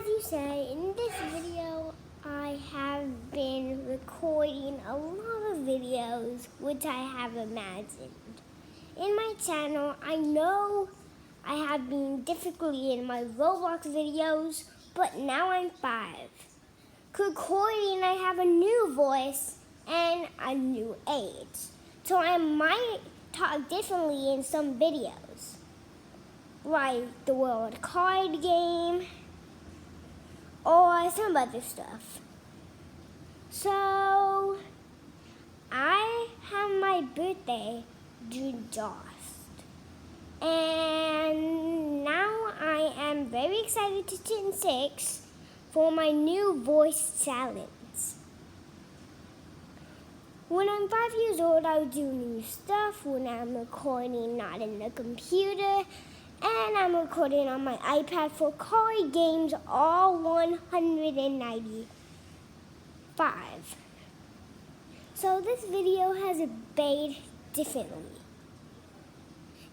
you say, in this video, I have been recording a lot of videos which I have imagined. In my channel, I know I have been difficulty in my Roblox videos, but now I'm 5. Recording, I have a new voice and a new age. So I might talk differently in some videos, like the World Card Game, or some other stuff. So, I have my birthday just. And now I am very excited to turn 6 for my new voice challenge. When I'm 5 years old, I'll do new stuff when I'm recording not in the computer. And I'm recording on my iPad for card games, all 195. So this video has a made differently.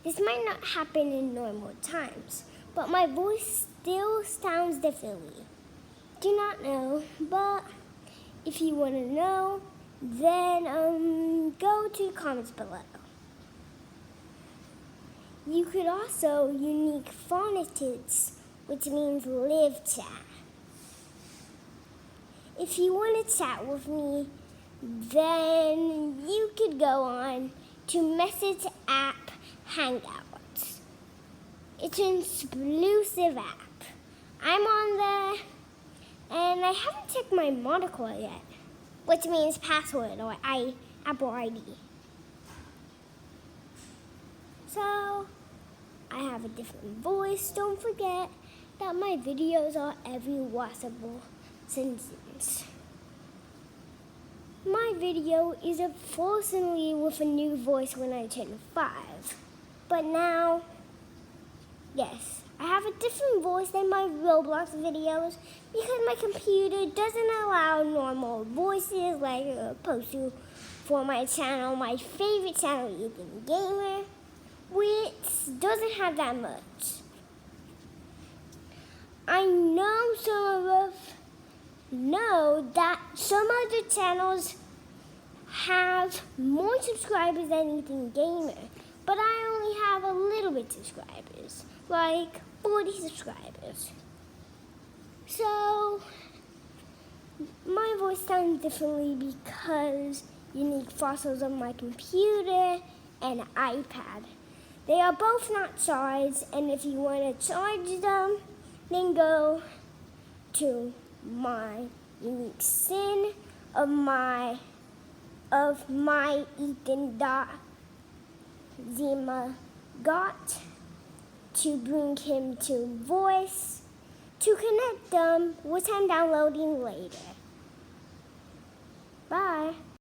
This might not happen in normal times, but my voice still sounds differently. Do not know, but if you want to know, then go to the comments below. You could also unique phonetics, which means live chat. If you want to chat with me, then you could go on to message app Hangouts. It's an exclusive app. I'm on there, and I haven't checked my monocle yet, which means password or Apple ID. So, I have a different voice. Don't forget that my videos are every watchable sentence. My video is unfortunately with a new voice when I turn 5. But now, yes, I have a different voice than my Roblox videos because my computer doesn't allow normal voices like I'm supposed to for my channel, my favorite channel, Ethan Gamer, which doesn't have that much. I know some of us know that some other channels have more subscribers than Ethan Gamer, but I only have a little bit subscribers, like 40 subscribers. So my voice sounds differently because unique fossils on my computer and iPad. They are both not charged, and if you want to charge them, then go to my unique sin of my Ethan.Zima got to bring him to voice to connect them, which I'm downloading later. Bye.